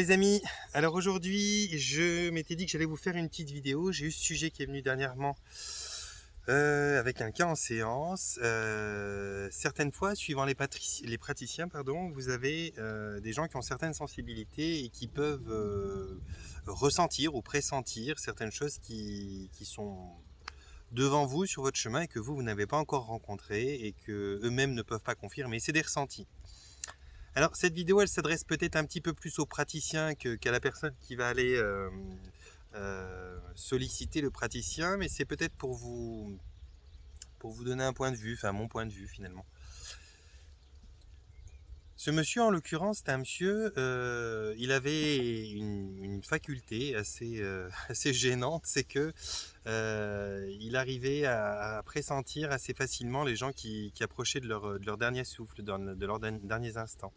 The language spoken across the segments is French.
les amis, alors aujourd'hui je m'étais dit que j'allais vous faire une petite vidéo. J'ai eu ce sujet qui est venu dernièrement avec un cas en séance. Certaines fois, suivant les praticiens, pardon, vous avez des gens qui ont certaines sensibilités et qui peuvent ressentir ou pressentir certaines choses qui sont devant vous sur votre chemin et que vous n'avez pas encore rencontrées et que eux-mêmes ne peuvent pas confirmer. C'est des ressentis. Alors cette vidéo, elle s'adresse peut-être un petit peu plus aux praticiens qu'à la personne qui va aller solliciter le praticien, mais c'est peut-être pour vous donner un point de vue, enfin mon point de vue finalement. Ce monsieur, en l'occurrence, c'est un monsieur, il avait une faculté assez, assez gênante, c'est que il arrivait à pressentir assez facilement les gens qui approchaient de leur dernier souffle, de leurs derniers instants.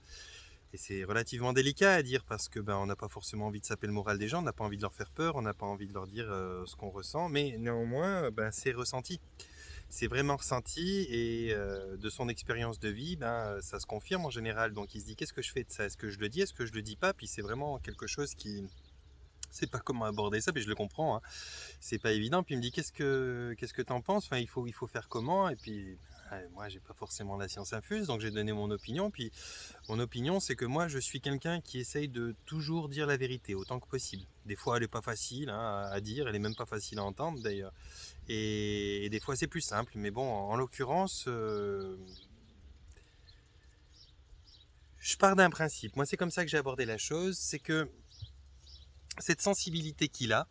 Et c'est relativement délicat à dire parce que on n'a pas forcément envie de saper le moral des gens, on n'a pas envie de leur faire peur, on n'a pas envie de leur dire ce qu'on ressent, mais néanmoins, c'est ressenti. C'est vraiment ressenti et de son expérience de vie, ça se confirme en général. Donc il se dit qu'est-ce que je fais de ça? Est-ce que je le dis? Est-ce que je le dis pas? Puis c'est vraiment quelque chose qui... C'est pas comment aborder ça, puis je le comprends, hein. C'est pas évident. Puis il me dit qu'est-ce que t'en penses? Enfin, il faut faire comment? Et puis moi j'ai pas forcément la science infuse, donc j'ai donné mon opinion. Puis mon opinion, c'est que moi je suis quelqu'un qui essaye de toujours dire la vérité autant que possible. Des fois elle est pas facile à dire, elle est même pas facile à entendre d'ailleurs. Et des fois c'est plus simple, mais bon, en l'occurrence, je pars d'un principe. Moi c'est comme ça que j'ai abordé la chose, c'est que cette sensibilité qu'il a,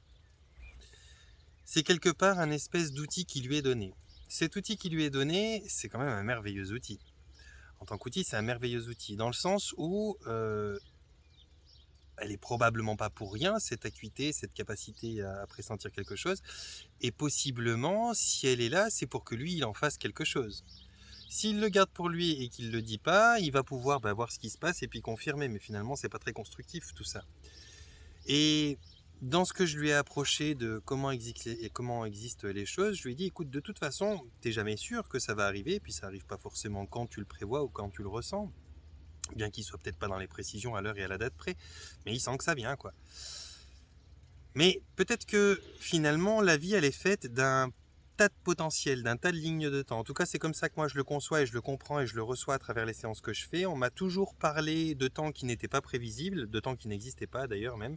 c'est quelque part un espèce d'outil qui lui est donné. Cet outil qui lui est donné, c'est quand même un merveilleux outil. En tant qu'outil, c'est un merveilleux outil, dans le sens où elle est probablement pas pour rien, cette acuité, cette capacité à pressentir quelque chose, et possiblement, si elle est là, c'est pour que lui, il en fasse quelque chose. S'il le garde pour lui et qu'il ne le dit pas, il va pouvoir voir ce qui se passe et puis confirmer, mais finalement, c'est pas très constructif tout ça. Et dans ce que je lui ai approché de comment existent les choses, je lui ai dit, écoute, de toute façon, t'es jamais sûr que ça va arriver, et puis ça arrive pas forcément quand tu le prévois ou quand tu le ressens, bien qu'il soit peut-être pas dans les précisions à l'heure et à la date près, mais il sent que ça vient, quoi. Mais peut-être que finalement, la vie, elle est faite d'un tas de potentiel, d'un tas de lignes de temps. En tout cas, c'est comme ça que moi je le conçois et je le comprends et je le reçois à travers les séances que je fais. On m'a toujours parlé de temps qui n'étaient pas prévisibles, de temps qui n'existaient pas d'ailleurs même,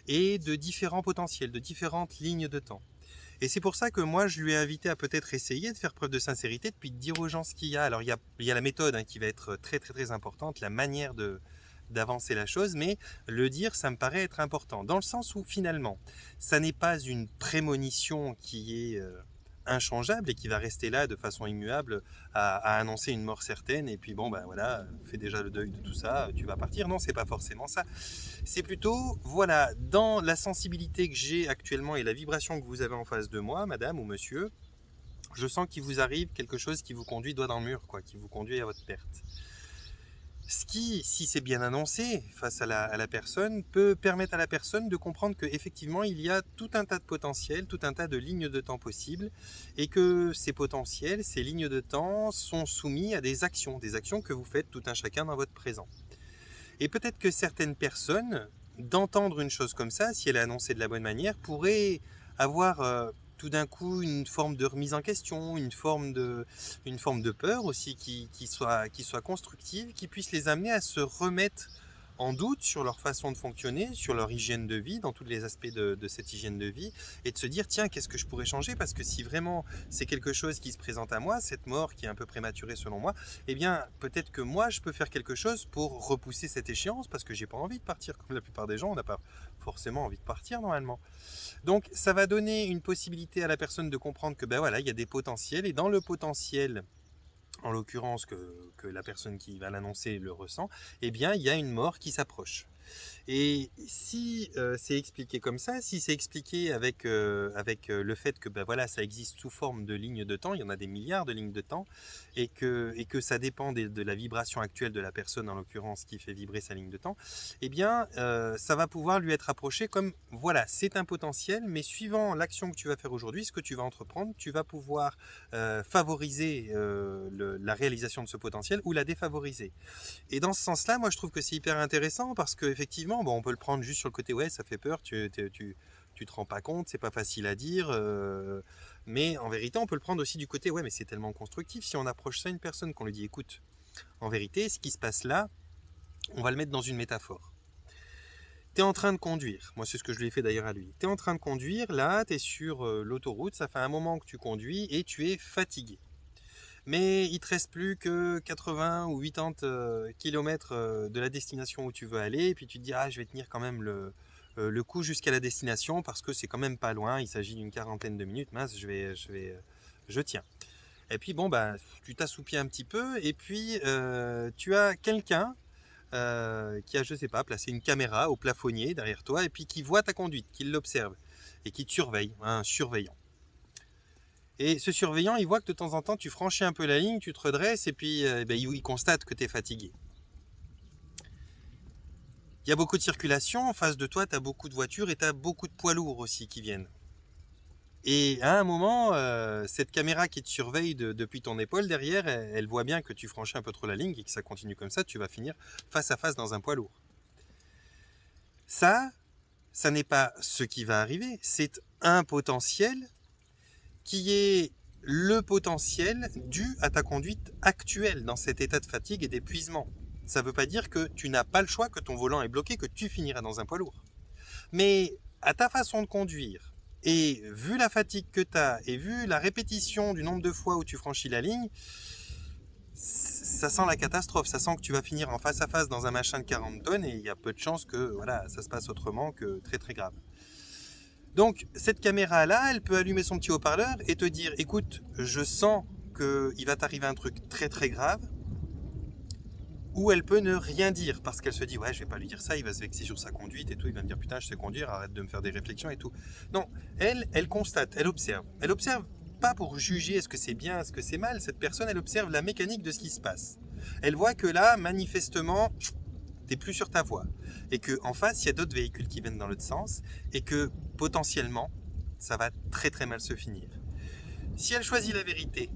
et de différents potentiels, de différentes lignes de temps. Et c'est pour ça que moi, je lui ai invité à peut-être essayer de faire preuve de sincérité, puis de dire aux gens ce qu'il y a. Alors, il y a la méthode qui va être très, très, très importante, la manière d'avancer la chose, mais le dire, ça me paraît être important. Dans le sens où, finalement, ça n'est pas une prémonition qui est inchangeable et qui va rester là de façon immuable à annoncer une mort certaine et puis voilà, fais déjà le deuil de tout ça, tu vas partir. Non, c'est pas forcément ça. C'est plutôt, voilà, dans la sensibilité que j'ai actuellement et la vibration que vous avez en face de moi, madame ou monsieur, je sens qu'il vous arrive quelque chose qui vous conduit droit dans le mur, quoi, qui vous conduit à votre perte. Ce qui, si c'est bien annoncé face à la personne, peut permettre à la personne de comprendre qu'effectivement, il y a tout un tas de potentiels, tout un tas de lignes de temps possibles, et que ces potentiels, ces lignes de temps sont soumis à des actions que vous faites tout un chacun dans votre présent. Et peut-être que certaines personnes, d'entendre une chose comme ça, si elle est annoncée de la bonne manière, pourraient avoir tout d'un coup une forme de remise en question, une forme de peur aussi qui soit constructive, qui puisse les amener à se remettre en doute sur leur façon de fonctionner, sur leur hygiène de vie, dans tous les aspects de cette hygiène de vie, et de se dire tiens, qu'est-ce que je pourrais changer? Parce que si vraiment c'est quelque chose qui se présente à moi, cette mort qui est un peu prématurée selon moi, eh bien peut-être que moi je peux faire quelque chose pour repousser cette échéance, parce que j'ai pas envie de partir, comme la plupart des gens, on n'a pas forcément envie de partir normalement. Donc ça va donner une possibilité à la personne de comprendre que voilà, il y a des potentiels, et dans le potentiel, en l'occurrence que la personne qui va l'annoncer le ressent, eh bien il y a une mort qui s'approche. Et si c'est expliqué comme ça, si c'est expliqué avec le fait que voilà, ça existe sous forme de lignes de temps, il y en a des milliards de lignes de temps, et que ça dépend de la vibration actuelle de la personne, en l'occurrence, qui fait vibrer sa ligne de temps, eh bien ça va pouvoir lui être approché comme voilà, c'est un potentiel, mais suivant l'action que tu vas faire aujourd'hui, ce que tu vas entreprendre, tu vas pouvoir favoriser la réalisation de ce potentiel ou la défavoriser. Et dans ce sens-là, moi je trouve que c'est hyper intéressant parce que effectivement, bon, on peut le prendre juste sur le côté, ouais, ça fait peur, tu te rends pas compte, c'est pas facile à dire, mais en vérité, on peut le prendre aussi du côté, ouais, mais c'est tellement constructif. Si on approche ça à une personne, qu'on lui dit, écoute, en vérité, ce qui se passe là, on va le mettre dans une métaphore. Tu es en train de conduire, moi c'est ce que je lui ai fait d'ailleurs à lui. Tu es en train de conduire, là, tu es sur l'autoroute, ça fait un moment que tu conduis et tu es fatigué. Mais il te reste plus que 80 ou 80 km de la destination où tu veux aller, et puis tu te dis, ah, je vais tenir quand même le coup jusqu'à la destination parce que c'est quand même pas loin, il s'agit d'une quarantaine de minutes, mince, je tiens. Et puis bon, bah, tu t'assoupis un petit peu, et puis tu as quelqu'un qui a, je sais pas, placé une caméra au plafonnier derrière toi, et puis qui voit ta conduite, qui l'observe, et qui te surveille, un surveillant. Et ce surveillant, il voit que de temps en temps, tu franchis un peu la ligne, tu te redresses, et puis il constate que tu es fatigué. Il y a beaucoup de circulation, en face de toi, tu as beaucoup de voitures, et tu as beaucoup de poids lourds aussi qui viennent. Et à un moment, cette caméra qui te surveille depuis ton épaule derrière, elle voit bien que tu franchis un peu trop la ligne, et que ça continue comme ça, tu vas finir face à face dans un poids lourd. Ça n'est pas ce qui va arriver, c'est un potentiel qui est le potentiel dû à ta conduite actuelle dans cet état de fatigue et d'épuisement. Ça ne veut pas dire que tu n'as pas le choix, que ton volant est bloqué, que tu finiras dans un poids lourd. Mais à ta façon de conduire, et vu la fatigue que tu as, et vu la répétition du nombre de fois où tu franchis la ligne, ça sent la catastrophe. Ça sent que tu vas finir en face à face dans un machin de 40 tonnes, et il y a peu de chances que voilà, ça se passe autrement que très très grave. Donc cette caméra-là, elle peut allumer son petit haut-parleur et te dire, écoute, je sens qu'il va t'arriver un truc très très grave, ou elle peut ne rien dire parce qu'elle se dit, ouais, je vais pas lui dire ça, il va se vexer sur sa conduite et tout, il va me dire, putain, je sais conduire, arrête de me faire des réflexions et tout. Non, elle constate, elle observe. Elle observe pas pour juger est-ce que c'est bien, est-ce que c'est mal. Cette personne, elle observe la mécanique de ce qui se passe. Elle voit que là, manifestement, t'es plus sur ta voie, et que en face il y a d'autres véhicules qui viennent dans l'autre sens, et que potentiellement ça va très très mal se finir. Si elle choisit la vérité,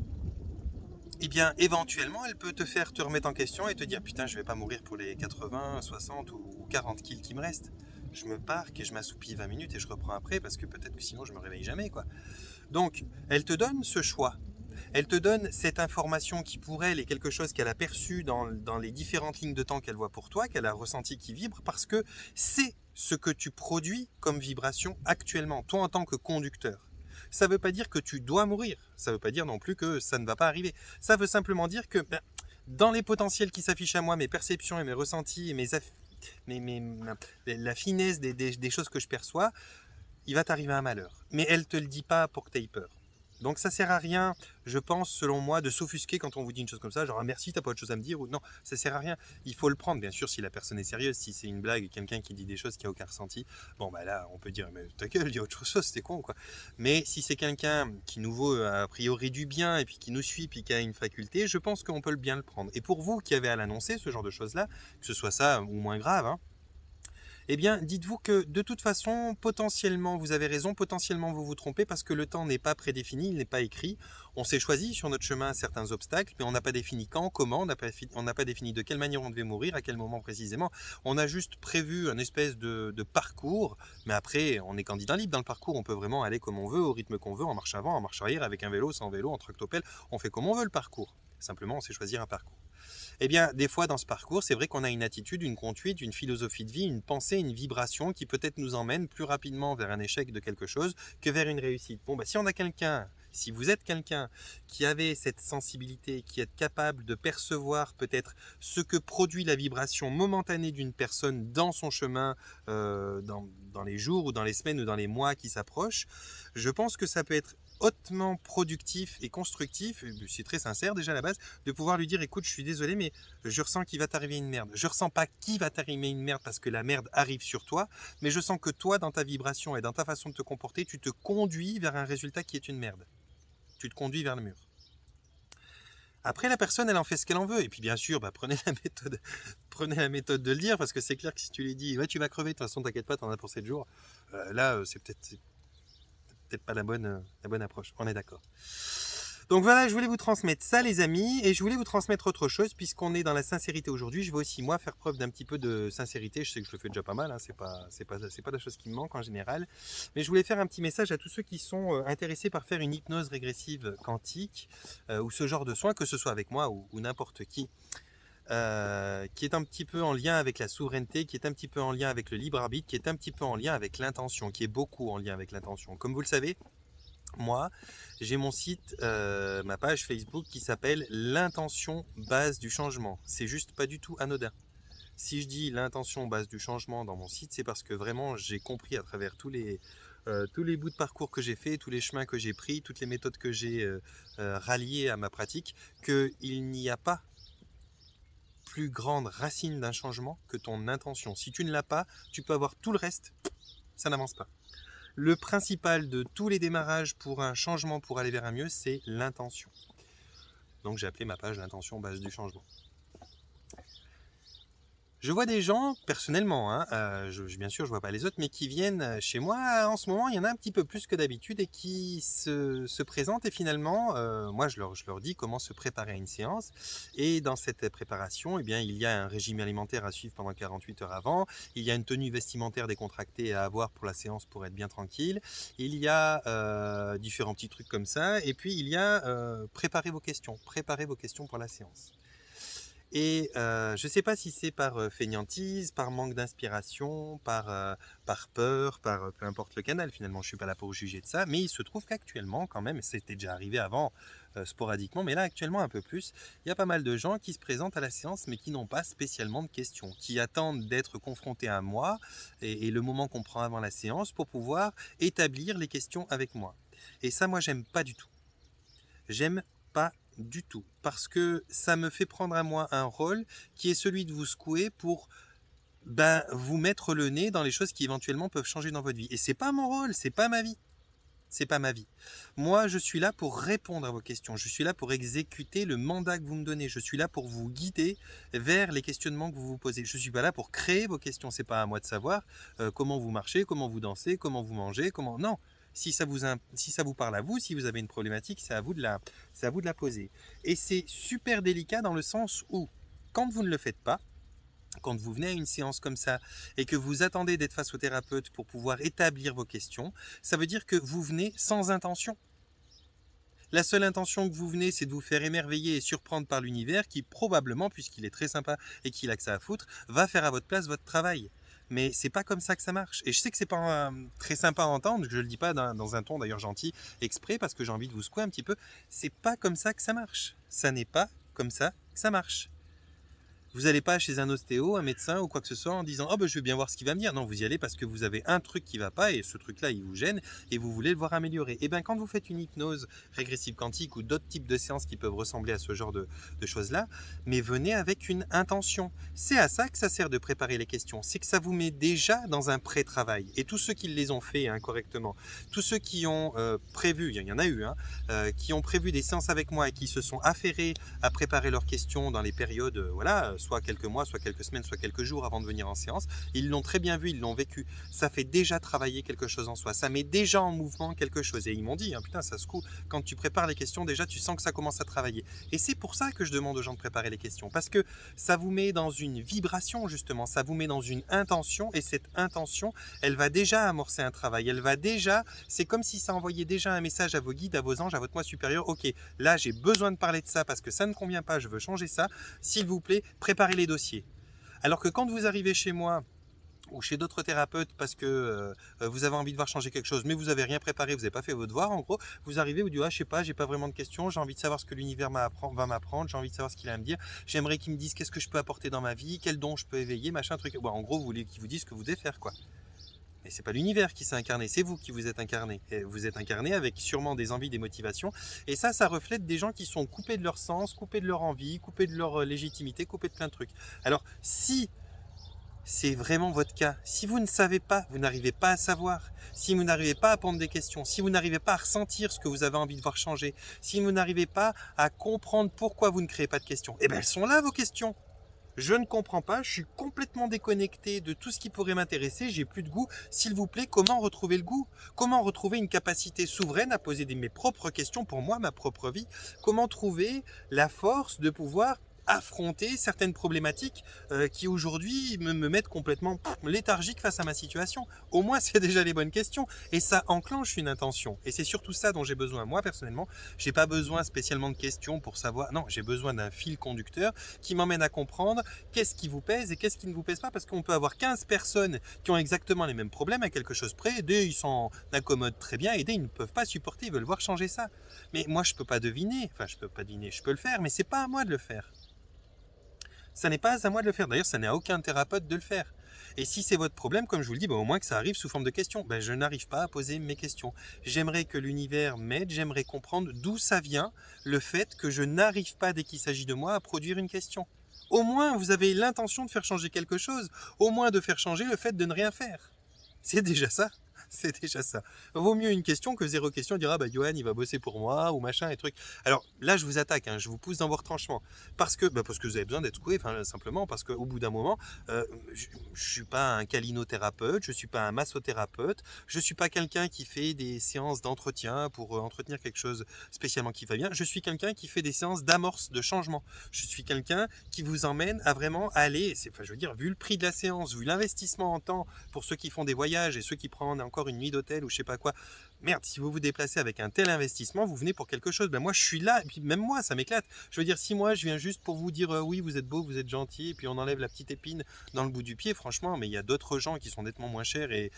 eh bien éventuellement elle peut te faire te remettre en question et te dire, putain, je vais pas mourir pour les 80, 60 ou 40 kills qui me restent. Je me parque et je m'assoupis 20 minutes et je reprends après, parce que peut-être que sinon je me réveille jamais, quoi. Donc elle te donne ce choix. Elle te donne cette information qui pour elle est quelque chose qu'elle a perçu dans les différentes lignes de temps qu'elle voit pour toi, qu'elle a ressenti qui vibre, parce que c'est ce que tu produis comme vibration actuellement, toi en tant que conducteur. Ça ne veut pas dire que tu dois mourir, ça ne veut pas dire non plus que ça ne va pas arriver. Ça veut simplement dire que dans les potentiels qui s'affichent à moi, mes perceptions et mes ressentis et la finesse des choses que je perçois, il va t'arriver un malheur. Mais elle ne te le dit pas pour que tu aies peur. Donc ça sert à rien, je pense, selon moi, de s'offusquer quand on vous dit une chose comme ça, genre ah, merci, t'as pas autre chose à me dire, ou non, ça sert à rien. Il faut le prendre, bien sûr, si la personne est sérieuse. Si c'est une blague, quelqu'un qui dit des choses qui a aucun ressenti, bon bah là, on peut dire mais ta gueule, dis autre chose, c'était con quoi. Mais si c'est quelqu'un qui nous vaut a priori du bien, et puis qui nous suit, puis qui a une faculté, je pense qu'on peut bien le prendre. Et pour vous qui avez à l'annoncer, ce genre de choses-là, que ce soit ça ou moins grave, hein, eh bien, dites-vous que de toute façon, potentiellement, vous avez raison, potentiellement, vous vous trompez, parce que le temps n'est pas prédéfini, il n'est pas écrit. On s'est choisi sur notre chemin certains obstacles, mais on n'a pas défini quand, comment, on n'a pas défini de quelle manière on devait mourir, à quel moment précisément. On a juste prévu un espèce de parcours, mais après, on est candidat libre dans le parcours, on peut vraiment aller comme on veut, au rythme qu'on veut, en marche avant, en marche arrière, avec un vélo, sans vélo, en tractopelle, on fait comme on veut le parcours. Simplement, on sait choisir un parcours. Eh bien, des fois dans ce parcours, c'est vrai qu'on a une attitude, une conduite, une philosophie de vie, une pensée, une vibration qui peut-être nous emmène plus rapidement vers un échec de quelque chose que vers une réussite. Bon, bah, si on a quelqu'un, si vous êtes quelqu'un qui avait cette sensibilité, qui est capable de percevoir peut-être ce que produit la vibration momentanée d'une personne dans son chemin, dans les jours ou dans les semaines ou dans les mois qui s'approchent, je pense que ça peut être hautement productif et constructif, c'est très sincère déjà à la base, de pouvoir lui dire, écoute, je suis désolé, mais je ressens qu'il va t'arriver une merde. Je ressens pas qu'il va t'arriver une merde parce que la merde arrive sur toi, mais je sens que toi, dans ta vibration et dans ta façon de te comporter, tu te conduis vers un résultat qui est une merde. Tu te conduis vers le mur. Après, la personne, elle en fait ce qu'elle en veut. Et puis, bien sûr, prenez la méthode de le dire, parce que c'est clair que si tu lui dis, ouais, tu vas crever, de toute façon, t'inquiète pas, t'en as pour 7 jours, là, c'est peut-être pas la bonne approche. On est d'accord. Donc voilà, je voulais vous transmettre ça les amis, et je voulais vous transmettre autre chose, puisqu'on est dans la sincérité aujourd'hui. Je vais aussi moi faire preuve d'un petit peu de sincérité. Je sais que je le fais déjà pas mal, hein, c'est pas la chose qui me manque en général. Mais je voulais faire un petit message à tous ceux qui sont intéressés par faire une hypnose régressive quantique, ou ce genre de soins, que ce soit avec moi ou n'importe qui est un petit peu en lien avec la souveraineté, qui est un petit peu en lien avec le libre arbitre, qui est un petit peu en lien avec l'intention, qui est beaucoup en lien avec l'intention. Comme vous le savez, moi, j'ai mon site, ma page Facebook qui s'appelle l'intention base du changement. C'est juste pas du tout anodin. Si je dis l'intention base du changement dans mon site, c'est parce que vraiment j'ai compris à travers tous les bouts de parcours que j'ai fait, tous les chemins que j'ai pris, toutes les méthodes que j'ai ralliées à ma pratique, qu'il n'y a pas plus grande racine d'un changement que ton intention. Si tu ne l'as pas, tu peux avoir tout le reste, ça n'avance pas. Le principal de tous les démarrages pour un changement, pour aller vers un mieux, c'est l'intention. Donc j'ai appelé ma page l'intention base du changement. Je vois des gens, personnellement, hein, bien sûr je vois pas les autres, mais qui viennent chez moi. En ce moment, il y en a un petit peu plus que d'habitude et qui se présentent. Et finalement, moi je leur dis comment se préparer à une séance. Et dans cette préparation, eh bien, il y a un régime alimentaire à suivre pendant 48 heures avant. Il y a une tenue vestimentaire décontractée à avoir pour la séance pour être bien tranquille. Il y a différents petits trucs comme ça. Et puis il y a préparez vos questions pour la séance. Et je ne sais pas si c'est par fainéantise, par manque d'inspiration, par peur, par peu importe le canal, finalement je ne suis pas là pour juger de ça, mais il se trouve qu'actuellement quand même, c'était déjà arrivé avant sporadiquement, mais là actuellement un peu plus, il y a pas mal de gens qui se présentent à la séance mais qui n'ont pas spécialement de questions, qui attendent d'être confrontés à moi et le moment qu'on prend avant la séance pour pouvoir établir les questions avec moi. Et ça moi j'aime pas du tout. J'aime pas du tout, parce que ça me fait prendre à moi un rôle qui est celui de vous secouer pour vous mettre le nez dans les choses qui éventuellement peuvent changer dans votre vie. Et c'est pas mon rôle, c'est pas ma vie. C'est pas ma vie. Moi, je suis là pour répondre à vos questions. Je suis là pour exécuter le mandat que vous me donnez. Je suis là pour vous guider vers les questionnements que vous vous posez. Je suis pas là pour créer vos questions. C'est pas à moi de savoir comment vous marchez, comment vous dansez, comment vous mangez, comment... Non. Si ça vous parle à vous, si vous avez une problématique, c'est à vous de la poser. Et c'est super délicat dans le sens où, quand vous ne le faites pas, quand vous venez à une séance comme ça et que vous attendez d'être face au thérapeute pour pouvoir établir vos questions, ça veut dire que vous venez sans intention. La seule intention que vous venez, c'est de vous faire émerveiller et surprendre par l'univers qui probablement, puisqu'il est très sympa et qu'il a que ça à foutre, va faire à votre place votre travail. Mais c'est pas comme ça que ça marche. Et je sais que c'est pas très sympa à entendre, je le dis pas dans un ton d'ailleurs gentil, exprès, parce que j'ai envie de vous secouer un petit peu. C'est pas comme ça que ça marche. Ça n'est pas comme ça que ça marche. Vous n'allez pas chez un ostéo, un médecin ou quoi que ce soit en disant « Oh ben je veux bien voir ce qu'il va me dire ». Non, vous y allez parce que vous avez un truc qui ne va pas et ce truc-là, il vous gêne et vous voulez le voir améliorer. Et bien quand vous faites une hypnose régressive quantique ou d'autres types de séances qui peuvent ressembler à ce genre de choses-là, mais venez avec une intention. C'est à ça que ça sert de préparer les questions. C'est que ça vous met déjà dans un pré-travail. Et tous ceux qui les ont fait correctement, tous ceux qui ont prévu, il y en a eu, qui ont prévu des séances avec moi et qui se sont affairés à préparer leurs questions dans les périodes, soit quelques mois, soit quelques semaines, soit quelques jours avant de venir en séance, ils l'ont très bien vu, ils l'ont vécu. Ça fait déjà travailler quelque chose en soi, ça met déjà en mouvement quelque chose. Et ils m'ont dit, putain, ça secoue, quand tu prépares les questions, déjà tu sens que ça commence à travailler. Et c'est pour ça que je demande aux gens de préparer les questions, parce que ça vous met dans une vibration justement, ça vous met dans une intention, et cette intention, elle va déjà amorcer un travail, elle va déjà, c'est comme si ça envoyait déjà un message à vos guides, à vos anges, à votre moi supérieur, ok, là j'ai besoin de parler de ça parce que ça ne convient pas, je veux changer ça, s'il vous plaît, préparez les dossiers. Alors que quand vous arrivez chez moi ou chez d'autres thérapeutes parce que vous avez envie de voir changer quelque chose, mais vous n'avez rien préparé, vous n'avez pas fait votre devoir, en gros, vous arrivez, vous dites, je sais pas, j'ai pas vraiment de questions, j'ai envie de savoir ce que l'univers va m'apprendre, j'ai envie de savoir ce qu'il a à me dire, j'aimerais qu'il me dise qu'est-ce que je peux apporter dans ma vie, quel don je peux éveiller, machin, truc. Bon, en gros, vous voulez qu'il vous dise ce que vous devez faire, quoi. Mais c'est pas l'univers qui s'est incarné, c'est vous qui vous êtes incarné. Et vous êtes incarné avec sûrement des envies, des motivations. Et ça reflète des gens qui sont coupés de leur sens, coupés de leur envie, coupés de leur légitimité, coupés de plein de trucs. Alors, si c'est vraiment votre cas, si vous ne savez pas, vous n'arrivez pas à savoir, si vous n'arrivez pas à prendre des questions, si vous n'arrivez pas à ressentir ce que vous avez envie de voir changer, si vous n'arrivez pas à comprendre pourquoi vous ne créez pas de questions, eh bien elles sont là vos questions. Je ne comprends pas, je suis complètement déconnecté de tout ce qui pourrait m'intéresser, j'ai plus de goût. S'il vous plaît, comment retrouver le goût? Comment retrouver une capacité souveraine à poser mes propres questions pour moi, ma propre vie? Comment trouver la force de pouvoir affronter certaines problématiques qui aujourd'hui me mettent complètement léthargique face à ma situation? Au moins, c'est déjà les bonnes questions. Et ça enclenche une intention. Et c'est surtout ça dont j'ai besoin. Moi, personnellement, j'ai pas besoin spécialement de questions pour savoir. Non, j'ai besoin d'un fil conducteur qui m'emmène à comprendre qu'est-ce qui vous pèse et qu'est-ce qui ne vous pèse pas, parce qu'on peut avoir 15 personnes qui ont exactement les mêmes problèmes à quelque chose près, des ils s'en accommodent très bien et des ils ne peuvent pas supporter, ils veulent voir changer ça. Mais moi je peux pas deviner, enfin je peux pas deviner, je peux le faire, mais c'est pas à moi de le faire. Ça n'est pas à moi de le faire, d'ailleurs ça n'est à aucun thérapeute de le faire. Et si c'est votre problème, comme je vous le dis, au moins que ça arrive sous forme de questions. Je n'arrive pas à poser mes questions. J'aimerais que l'univers m'aide, j'aimerais comprendre d'où ça vient, le fait que je n'arrive pas, dès qu'il s'agit de moi, à produire une question. Au moins, vous avez l'intention de faire changer quelque chose, au moins de faire changer le fait de ne rien faire. C'est déjà ça. C'est déjà ça. Vaut mieux une question que zéro question, dire Johan il va bosser pour moi ou machin et trucs. Alors là je vous attaque, je vous pousse dans vos retranchements. Parce que vous avez besoin d'être secoué, simplement parce qu'au bout d'un moment, je ne suis pas un câlinothérapeute, je ne suis pas un massothérapeute, je ne suis pas quelqu'un qui fait des séances d'entretien pour entretenir quelque chose spécialement qui va bien. Je suis quelqu'un qui fait des séances d'amorce, de changement. Je suis quelqu'un qui vous emmène à vraiment aller, vu le prix de la séance, vu l'investissement en temps pour ceux qui font des voyages et ceux qui prennent encore une nuit d'hôtel ou je sais pas quoi. Merde, si vous vous déplacez avec un tel investissement, vous venez pour quelque chose. Moi, je suis là, et puis même moi, ça m'éclate. Je veux dire, si moi, je viens juste pour vous dire oui, vous êtes beau, vous êtes gentil, et puis on enlève la petite épine dans le bout du pied, franchement, mais il y a d'autres gens qui sont nettement moins chers et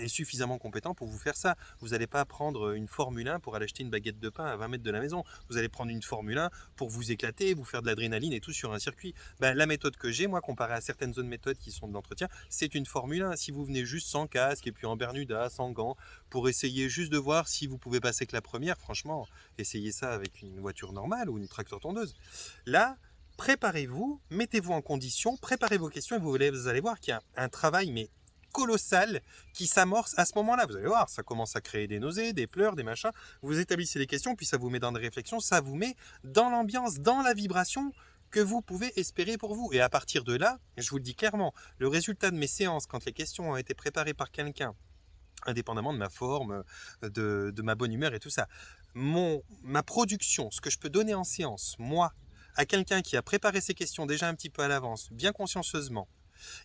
suffisamment compétents pour vous faire ça. Vous n'allez pas prendre une Formule 1 pour aller acheter une baguette de pain à 20 mètres de la maison. Vous allez prendre une Formule 1 pour vous éclater, vous faire de l'adrénaline et tout sur un circuit. La méthode que j'ai, moi, comparée à certaines autres méthodes qui sont de l'entretien, c'est une Formule 1. Si vous venez juste sans casque et puis en Bermuda, sans gants, pour essayer juste de voir si vous pouvez passer que la première, franchement, essayez ça avec une voiture normale ou une tracteur tondeuse. Là, préparez-vous, mettez-vous en condition, préparez vos questions et vous allez voir qu'il y a un travail mais colossal qui s'amorce à ce moment-là. Vous allez voir, ça commence à créer des nausées, des pleurs, des machins. Vous établissez les questions, puis ça vous met dans des réflexions, ça vous met dans l'ambiance, dans la vibration que vous pouvez espérer pour vous. Et à partir de là, je vous le dis clairement, le résultat de mes séances, quand les questions ont été préparées par quelqu'un, indépendamment de ma forme, de ma bonne humeur et tout ça. Ma production, ce que je peux donner en séance, moi, à quelqu'un qui a préparé ses questions déjà un petit peu à l'avance, bien consciencieusement,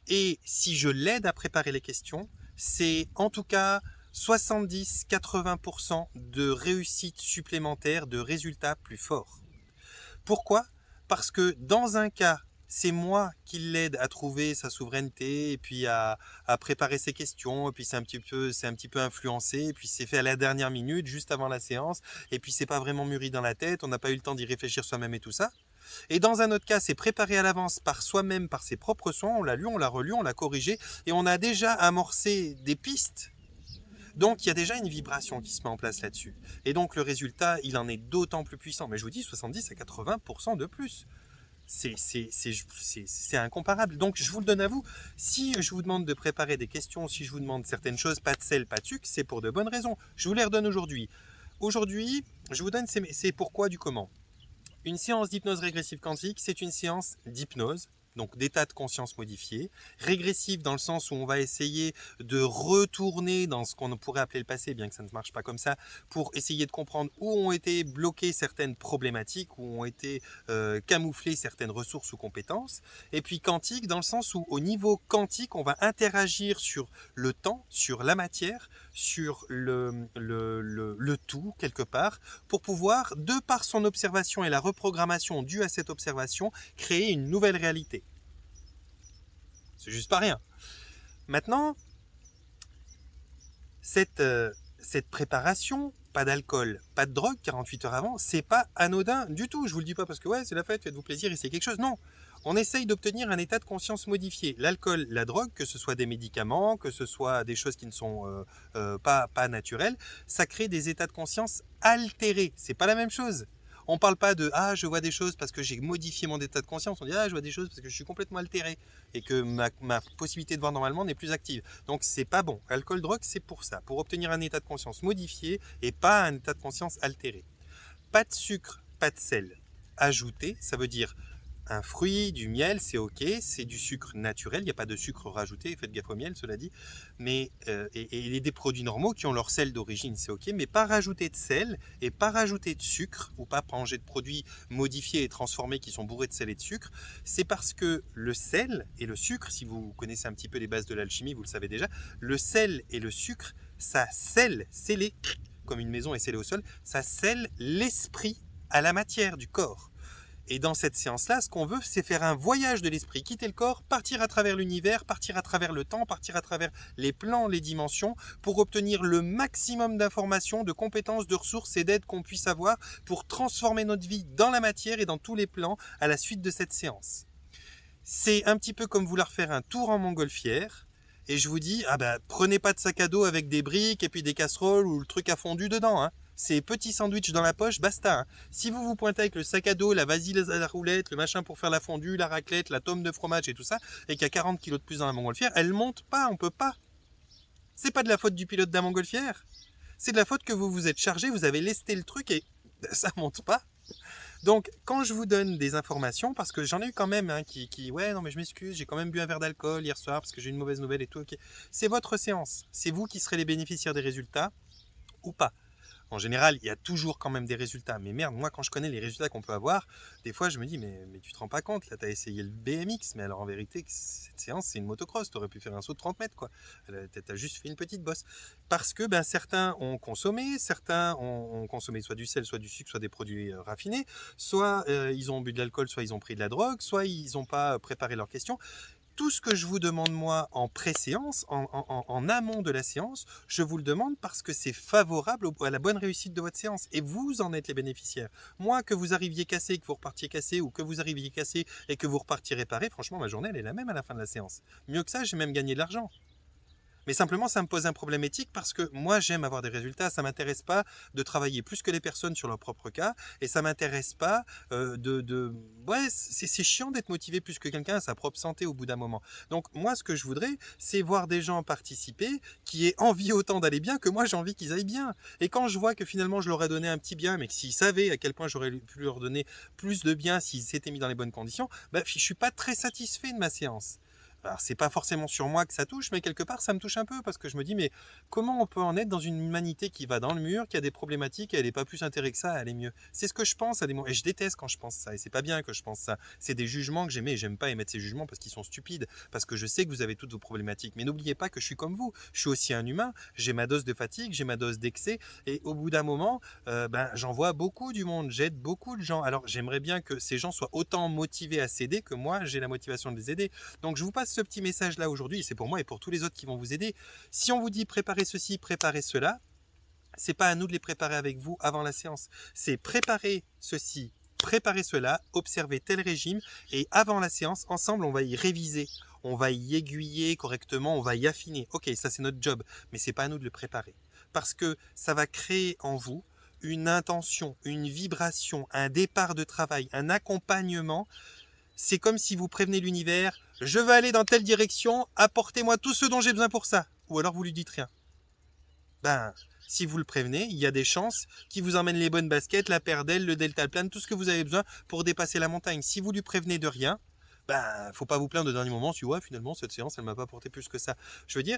et si je l'aide à préparer les questions, c'est en tout cas 70-80% de réussite supplémentaire, de résultats plus forts. Pourquoi? Parce que dans un cas, c'est moi qui l'aide à trouver sa souveraineté et puis à préparer ses questions, et puis c'est un petit peu influencé, et puis c'est fait à la dernière minute, juste avant la séance, et puis c'est pas vraiment mûri dans la tête, on n'a pas eu le temps d'y réfléchir soi-même et tout ça. Et dans un autre cas, c'est préparé à l'avance par soi-même, par ses propres soins, on l'a lu, on l'a relu, on l'a corrigé, et on a déjà amorcé des pistes. Donc il y a déjà une vibration qui se met en place là-dessus. Et donc le résultat, il en est d'autant plus puissant. Mais je vous dis, 70 à 80% de plus. C'est incomparable. Donc je vous le donne à vous. Si je vous demande de préparer des questions, si je vous demande certaines choses, pas de sel, pas de sucre, c'est pour de bonnes raisons. Je vous les redonne aujourd'hui. Aujourd'hui, je vous donne c'est pourquoi du comment. Une séance d'hypnose régressive quantique, c'est une séance d'hypnose, donc d'état de conscience modifié, régressive dans le sens où on va essayer de retourner dans ce qu'on pourrait appeler le passé, bien que ça ne marche pas comme ça, pour essayer de comprendre où ont été bloquées certaines problématiques, où ont été camouflées certaines ressources ou compétences, et puis quantique dans le sens où au niveau quantique, on va interagir sur le temps, sur la matière, sur le tout quelque part, pour pouvoir, de par son observation et la reprogrammation due à cette observation, créer une nouvelle réalité. C'est juste pas rien. Maintenant, cette préparation, pas d'alcool, pas de drogue 48 heures avant, c'est pas anodin du tout. Je vous le dis pas parce que ouais, c'est la fête, faites-vous plaisir, essayez quelque chose. Non, on essaye d'obtenir un état de conscience modifié. L'alcool, la drogue, que ce soit des médicaments, que ce soit des choses qui ne sont pas naturelles, ça crée des états de conscience altérés. C'est pas la même chose. On parle pas de ah je vois des choses parce que j'ai modifié mon état de conscience. On dit ah je vois des choses parce que je suis complètement altéré et que ma possibilité de voir normalement n'est plus active. Donc c'est pas bon. Alcool, drogue, c'est pour ça, pour obtenir un état de conscience modifié et pas un état de conscience altéré. Pas de sucre, pas de sel. Ajouté, ça veut dire Un fruit, du miel, c'est ok, c'est du sucre naturel, il n'y a pas de sucre rajouté, faites gaffe au miel, cela dit, mais et des produits normaux qui ont leur sel d'origine, c'est ok, mais pas rajouter de sel et pas rajouter de sucre, ou pas manger de produits modifiés et transformés qui sont bourrés de sel et de sucre, c'est parce que le sel et le sucre, si vous connaissez un petit peu les bases de l'alchimie, vous le savez déjà, le sel et le sucre, ça scelle, scellé, comme une maison est scellée au sol, ça scelle l'esprit à la matière du corps. Et dans cette séance-là, ce qu'on veut, c'est faire un voyage de l'esprit, quitter le corps, partir à travers l'univers, partir à travers le temps, partir à travers les plans, les dimensions, pour obtenir le maximum d'informations, de compétences, de ressources et d'aides qu'on puisse avoir pour transformer notre vie dans la matière et dans tous les plans à la suite de cette séance. C'est un petit peu comme vouloir faire un tour en montgolfière. Et je vous dis, prenez pas de sac à dos avec des briques et puis des casseroles ou le truc à fondu dedans. C'est petits sandwichs dans la poche, basta. Si vous vous pointez avec le sac à dos, la vasile à la roulette, le machin pour faire la fondue, la raclette, la tome de fromage et tout ça, et qu'il y a 40 kilos de plus dans la montgolfière, elle monte pas, on peut pas. C'est pas de la faute du pilote de la montgolfière. C'est de la faute que vous vous êtes chargé, vous avez lesté le truc et ça monte pas. Donc, quand je vous donne des informations, parce que j'en ai eu quand même ouais, non mais je m'excuse, j'ai quand même bu un verre d'alcool hier soir parce que j'ai une mauvaise nouvelle et tout, ok. C'est votre séance. C'est vous qui serez les bénéficiaires des résultats ou pas. En général, il y a toujours quand même des résultats. Mais merde, moi, quand je connais les résultats qu'on peut avoir, des fois, je me dis, mais tu te rends pas compte, là, tu as essayé le BMX, mais alors en vérité, cette séance, c'est une motocross. Tu aurais pu faire un saut de 30 mètres, quoi. Tu as juste fait une petite bosse. Parce que certains ont consommé, certains ont consommé soit du sel, soit du sucre, soit des produits raffinés, soit ils ont bu de l'alcool, soit ils ont pris de la drogue, soit ils n'ont pas préparé leurs questions. Tout ce que je vous demande moi en pré-séance, en amont de la séance, je vous le demande parce que c'est favorable à la bonne réussite de votre séance et vous en êtes les bénéficiaires. Moi, que vous arriviez cassé, que vous repartiez cassé ou que vous arriviez cassé et que vous repartiez réparé, franchement, ma journée elle est la même à la fin de la séance. Mieux que ça, j'ai même gagné de l'argent. Mais simplement, ça me pose un problème éthique parce que moi, j'aime avoir des résultats. Ça ne m'intéresse pas de travailler plus que les personnes sur leur propre cas. Et ça ne m'intéresse pas Ouais, c'est chiant d'être motivé plus que quelqu'un à sa propre santé au bout d'un moment. Donc, moi, ce que je voudrais, c'est voir des gens participer qui aient envie autant d'aller bien que moi, j'ai envie qu'ils aillent bien. Et quand je vois que finalement, je leur ai donné un petit bien, mais que s'ils savaient à quel point j'aurais pu leur donner plus de bien s'ils s'étaient mis dans les bonnes conditions, je ne suis pas très satisfait de ma séance. Alors, c'est pas forcément sur moi que ça touche, mais quelque part, ça me touche un peu parce que je me dis, mais comment on peut en être dans une humanité qui va dans le mur, qui a des problématiques et elle n'est pas plus intéressée que ça à aller mieux. C'est ce que je pense à des moments. Et je déteste quand je pense ça. Et c'est pas bien que je pense ça. C'est des jugements que j'aimais et j'aime pas émettre ces jugements parce qu'ils sont stupides. Parce que je sais que vous avez toutes vos problématiques. Mais n'oubliez pas que je suis comme vous. Je suis aussi un humain. J'ai ma dose de fatigue, j'ai ma dose d'excès. Et au bout d'un moment, j'en vois beaucoup du monde. J'aide beaucoup de gens. Alors, j'aimerais bien que ces gens soient autant motivés à s'aider que moi, j'ai la motivation de les aider. Donc, je vous passe ce petit message là aujourd'hui, et c'est pour moi et pour tous les autres qui vont vous aider. Si on vous dit préparez ceci, préparez cela, c'est pas à nous de les préparer avec vous avant la séance. C'est préparer ceci, préparer cela, observer tel régime, et avant la séance, ensemble, on va y réviser. On va y aiguiller correctement, on va y affiner. Ok, ça c'est notre job, mais c'est pas à nous de le préparer. Parce que ça va créer en vous une intention, une vibration, un départ de travail, un accompagnement. C'est comme si vous prévenez l'univers, je veux aller dans telle direction, apportez-moi tout ce dont j'ai besoin pour ça. Ou alors vous lui dites rien. Si vous le prévenez, il y a des chances qu'il vous emmène les bonnes baskets, la paire d'ailes, le deltaplane, tout ce que vous avez besoin pour dépasser la montagne. Si vous lui prévenez de rien, faut pas vous plaindre au dernier moment si ouais, finalement cette séance elle m'a pas apporté plus que ça. Je veux dire,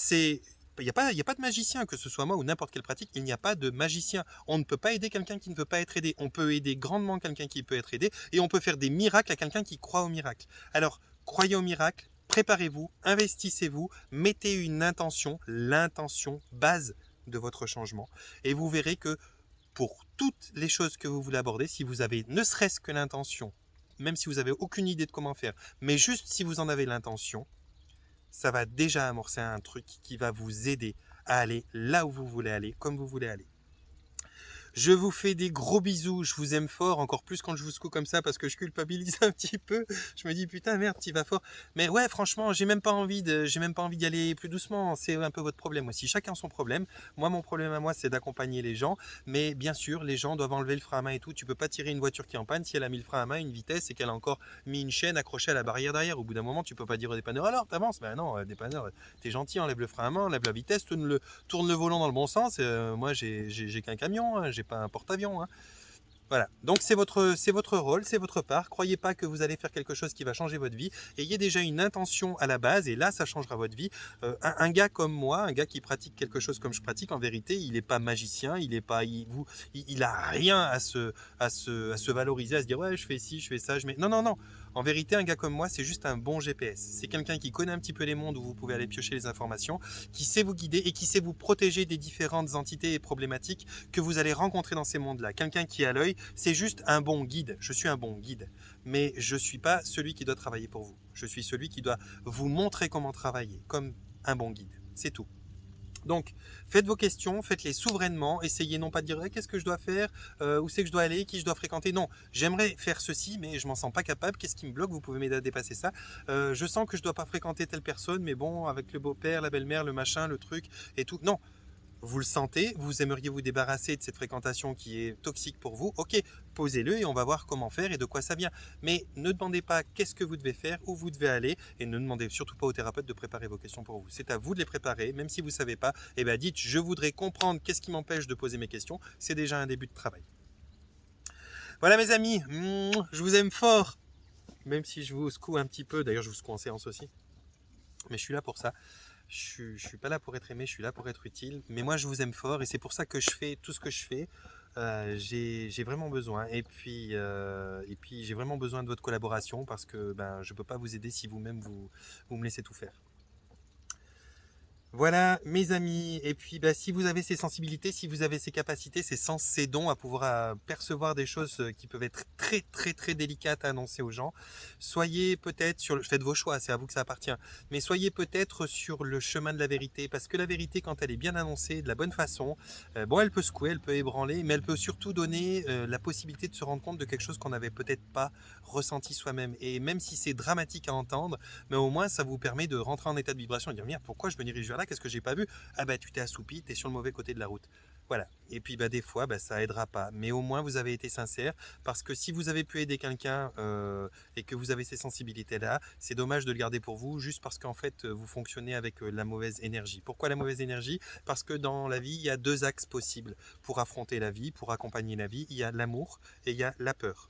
il n'y a pas de magicien, que ce soit moi ou n'importe quelle pratique, il n'y a pas de magicien. On ne peut pas aider quelqu'un qui ne veut pas être aidé. On peut aider grandement quelqu'un qui peut être aidé et on peut faire des miracles à quelqu'un qui croit au miracle. Alors, croyez au miracle, préparez-vous, investissez-vous, mettez une intention, l'intention base de votre changement. Et vous verrez que pour toutes les choses que vous voulez aborder, si vous avez ne serait-ce que l'intention, même si vous n'avez aucune idée de comment faire, mais juste si vous en avez l'intention, ça va déjà amorcer un truc qui va vous aider à aller là où vous voulez aller, comme vous voulez aller. Je vous fais des gros bisous, je vous aime fort, encore plus quand je vous secoue comme ça parce que je culpabilise un petit peu. Je me dis putain merde, t'y vas fort. Mais ouais, franchement, j'ai même pas envie d'y aller plus doucement. C'est un peu votre problème aussi. Chacun son problème. Moi, mon problème à moi, c'est d'accompagner les gens. Mais bien sûr, les gens doivent enlever le frein à main et tout. Tu peux pas tirer une voiture qui est en panne si elle a mis le frein à main, une vitesse et qu'elle a encore mis une chaîne accrochée à la barrière derrière. Au bout d'un moment, tu peux pas dire au dépanneur alors t'avances. Ben non, dépanneur, t'es gentil, enlève le frein à main, enlève la vitesse, tourne le volant dans le bon sens. Moi, j'ai qu'un camion, j'ai pas un porte-avions. Voilà, donc c'est votre rôle, c'est votre part. Croyez pas que vous allez faire quelque chose qui va changer votre vie. Ayez déjà une intention à la base et là, ça changera votre vie. Un gars comme moi, un gars qui pratique quelque chose comme je pratique, en vérité, il n'est pas magicien, il est pas, il a rien à se valoriser, à se dire ouais, je fais ci, je fais ça, je mets. Non, non, non. En vérité, un gars comme moi, c'est juste un bon GPS. C'est quelqu'un qui connaît un petit peu les mondes où vous pouvez aller piocher les informations, qui sait vous guider et qui sait vous protéger des différentes entités et problématiques que vous allez rencontrer dans ces mondes-là. Quelqu'un qui a l'œil, c'est juste un bon guide. Je suis un bon guide. Mais je ne suis pas celui qui doit travailler pour vous. Je suis celui qui doit vous montrer comment travailler, comme un bon guide. C'est tout. Donc, faites vos questions, faites-les souverainement, essayez non pas de dire qu'est-ce que je dois faire, où c'est que je dois aller, qui je dois fréquenter. Non, j'aimerais faire ceci, mais je m'en sens pas capable. Qu'est-ce qui me bloque? Vous pouvez m'aider à dépasser ça. Je sens que je dois pas fréquenter telle personne, mais bon, avec le beau-père, la belle-mère, le machin, le truc et tout. Non, vous le sentez, vous aimeriez vous débarrasser de cette fréquentation qui est toxique pour vous, ok, posez-le et on va voir comment faire et de quoi ça vient. Mais ne demandez pas qu'est-ce que vous devez faire, où vous devez aller, et ne demandez surtout pas au thérapeute de préparer vos questions pour vous. C'est à vous de les préparer, même si vous ne savez pas, et bien dites, je voudrais comprendre qu'est-ce qui m'empêche de poser mes questions, c'est déjà un début de travail. Voilà mes amis, je vous aime fort, même si je vous secoue un petit peu, d'ailleurs je vous secoue en séance aussi, mais je suis là pour ça. Je suis pas là pour être aimé, je suis là pour être utile. Mais moi, je vous aime fort et c'est pour ça que je fais tout ce que je fais. J'ai vraiment besoin. Et puis j'ai vraiment besoin de votre collaboration parce que je ne peux pas vous aider si vous-même vous me laissez tout faire. Voilà mes amis, et puis si vous avez ces sensibilités, si vous avez ces capacités, ces sens, ces dons à pouvoir percevoir des choses qui peuvent être très très très délicates à annoncer aux gens, soyez peut-être faites vos choix, c'est à vous que ça appartient, mais soyez peut-être sur le chemin de la vérité, parce que la vérité quand elle est bien annoncée de la bonne façon, bon elle peut secouer, elle peut ébranler, mais elle peut surtout donner la possibilité de se rendre compte de quelque chose qu'on n'avait peut-être pas ressenti soi-même, et même si c'est dramatique à entendre, mais au moins ça vous permet de rentrer en état de vibration et de dire merde, pourquoi je me dirige vers là, qu'est-ce que j'ai pas vu? Ah tu t'es assoupi, tu es sur le mauvais côté de la route. Voilà. Et puis des fois ça aidera pas, mais au moins vous avez été sincère, parce que si vous avez pu aider quelqu'un et que vous avez ces sensibilités là, c'est dommage de le garder pour vous juste parce qu'en fait vous fonctionnez avec la mauvaise énergie. Pourquoi la mauvaise énergie? Parce que dans la vie il y a deux axes possibles pour affronter la vie, pour accompagner la vie. Il y a l'amour et il y a la peur.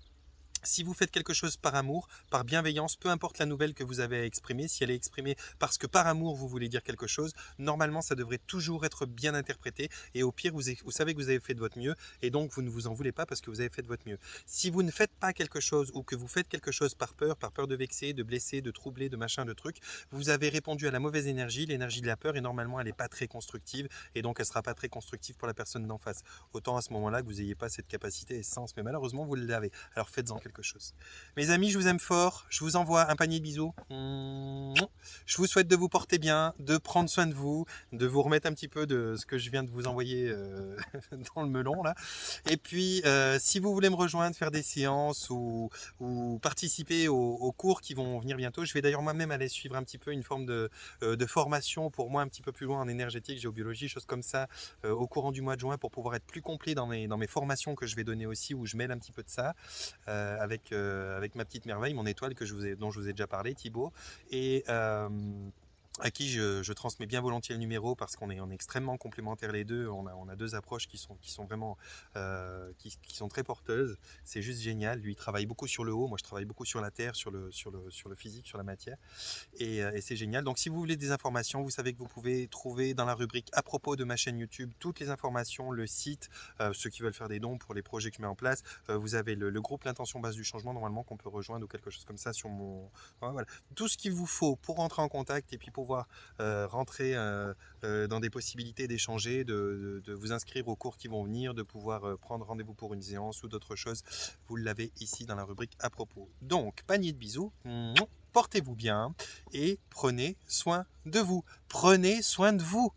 Si vous faites quelque chose par amour, par bienveillance, peu importe la nouvelle que vous avez à exprimer, si elle est exprimée parce que par amour vous voulez dire quelque chose, normalement ça devrait toujours être bien interprété et au pire vous savez que vous avez fait de votre mieux et donc vous ne vous en voulez pas parce que vous avez fait de votre mieux. Si vous ne faites pas quelque chose ou que vous faites quelque chose par peur de vexer, de blesser, de troubler, de machin, de truc, vous avez répondu à la mauvaise énergie, l'énergie de la peur, et normalement elle n'est pas très constructive et donc elle ne sera pas très constructive pour la personne d'en face. Autant à ce moment-là que vous n'ayez pas cette capacité et ce sens, mais malheureusement vous l'avez. Alors faites-en quelque chose. Mes amis, je vous aime fort. Je vous envoie un panier de bisous. Je vous souhaite de vous porter bien, de prendre soin de vous remettre un petit peu de ce que je viens de vous envoyer dans le melon là. Et puis, si vous voulez me rejoindre, faire des séances ou participer aux cours qui vont venir bientôt, je vais d'ailleurs moi-même aller suivre un petit peu une forme de formation pour moi un petit peu plus loin en énergétique, géobiologie, choses comme ça, au courant du mois de juin pour pouvoir être plus complet dans mes formations que je vais donner aussi, où je mêle un petit peu de ça. Avec ma petite merveille, mon étoile dont je vous ai déjà parlé, Thibaut, et à qui je transmets bien volontiers le numéro parce qu'on est extrêmement complémentaires les deux. On a deux approches qui sont vraiment qui sont très porteuses. C'est juste génial. Lui il travaille beaucoup sur le haut, moi je travaille beaucoup sur la terre, sur le physique, sur la matière, et c'est génial. Donc si vous voulez des informations, vous savez que vous pouvez trouver dans la rubrique à propos de ma chaîne YouTube toutes les informations, le site, ceux qui veulent faire des dons pour les projets que je mets en place. Vous avez le groupe L'Intention Base du Changement normalement qu'on peut rejoindre ou quelque chose comme ça sur mon... Voilà. Tout ce qu'il vous faut pour rentrer en contact et puis pouvoir rentrer dans des possibilités d'échanger, de vous inscrire aux cours qui vont venir, de pouvoir prendre rendez-vous pour une séance ou d'autres choses, vous l'avez ici dans la rubrique à propos. Donc, panier de bisous, portez-vous bien et prenez soin de vous. Prenez soin de vous.